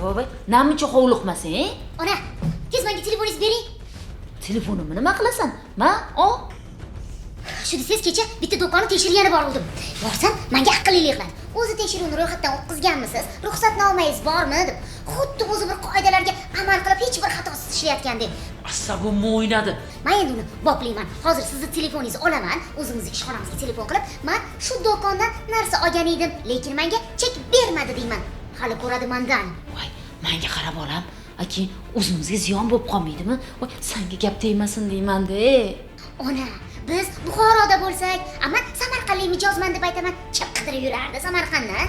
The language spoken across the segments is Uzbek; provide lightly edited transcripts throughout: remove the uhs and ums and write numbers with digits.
voy, namuncha hovliqmasang? Ona, tez menga telefoningizni bering. Telefonimni nima qilasan? Ma, ol. Shu desangiz kecha bitta do'konni tekshirgani bor edim. Borsam, menga aqllilik qiladi. O'zi tekshiruvni ro'yxatdan o'tkazganmisiz? Ruxsatnomangiz bormi deb. Xuddi o'zi bir qoidalarga amal qilib hech bir xatosiz ishlayotgandek. Asabimni o'ynadi. Men endi uni boplayman. Hozir sizni telefoningizni olaman, o'zingizning ishxonangizga telefon qilib, men shu do'kondan narsa olgan edim, lekin menga chek bermadi deyman. Hali ko'radi mendan. Voy, menga qarab olam. Keyin o'zimizga ziyon bo'lib qolmaydimi? Voy, senga gap tegmasin deyman-da. Ona, biz Buxoroda bo'lsak, amma Samarqandlik mijozman deb aytaman. Chip qidirib yurardi Samarqanddan.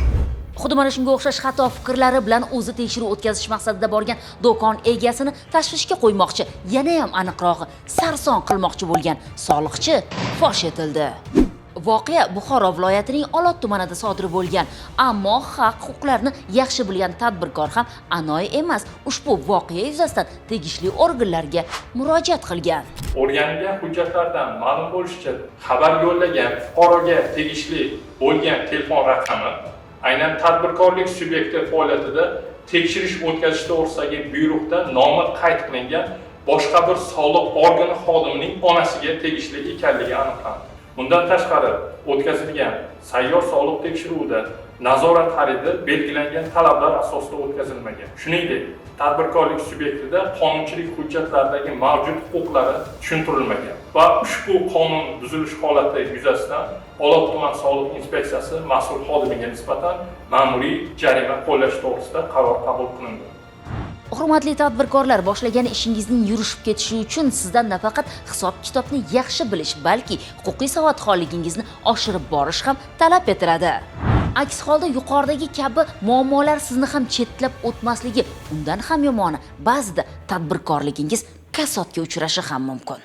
Xuddi mana shunga o'xshash xato fikrlari bilan o'zi tekshiruv o'tkazish maqsadida borgan do'kon egasini tashvishga qo'ymoqchi, yana ham aniqrog'i sarson qilmoqchi bo'lgan soliqchi fosh etildi. Voqea Buxoro viloyatining Olot tumanida sodir bo'lgan, ammo haq-huquqlarni yaxshi bilgan tadbirkor ham anoyi emas. Ushbu voqea yuzasidan tegishli organlarga murojaat qilgan. O'rganilgan hujjatlardan ma'lum bo'lishicha, xabar yo'llagan fuqaroga tegishli bo'lgan telefon raqami aynan tadbirkorlik subyekti faoliyatida tekshirish o'tkazish to'g'risidagi buyruqda nomi qayd qilingan boshqa bir soliq organi xodimining onasiga tegishli ekanligi aniqlandi. Bundan tashqari, o'tkazilgan sayyor soliq tekshiruvida nazorat xaridi belgilangan talablar asosida o'tkazilmagan. Shuningdek, tadbirkorlik subyektida qonunchilik hujjatlaridagi mavjud huquqlari tushuntirilmagan va ushbu qonun buzilish holati yuzasidan Olot tuman soliq inspeksiyasi mas'ul xodimiga nisbatan ma'muriy jarima qo'llash to'g'risida qaror qabul qilindi. Hurmatli tadbirkorlar, boshlagan ishingizning yurishib ketishi uchun sizdan nafaqat hisob-kitobni yaxshi bilish, balki huquqiy savodxonligingizni oshirib borish ham talab etiladi. Aks holda yuqoridagi kabi muammolar sizni ham chetlab o'tmasligi, undan ham yomoni, ba'zida tadbirkorligingiz kasodga uchrashi ham mumkin.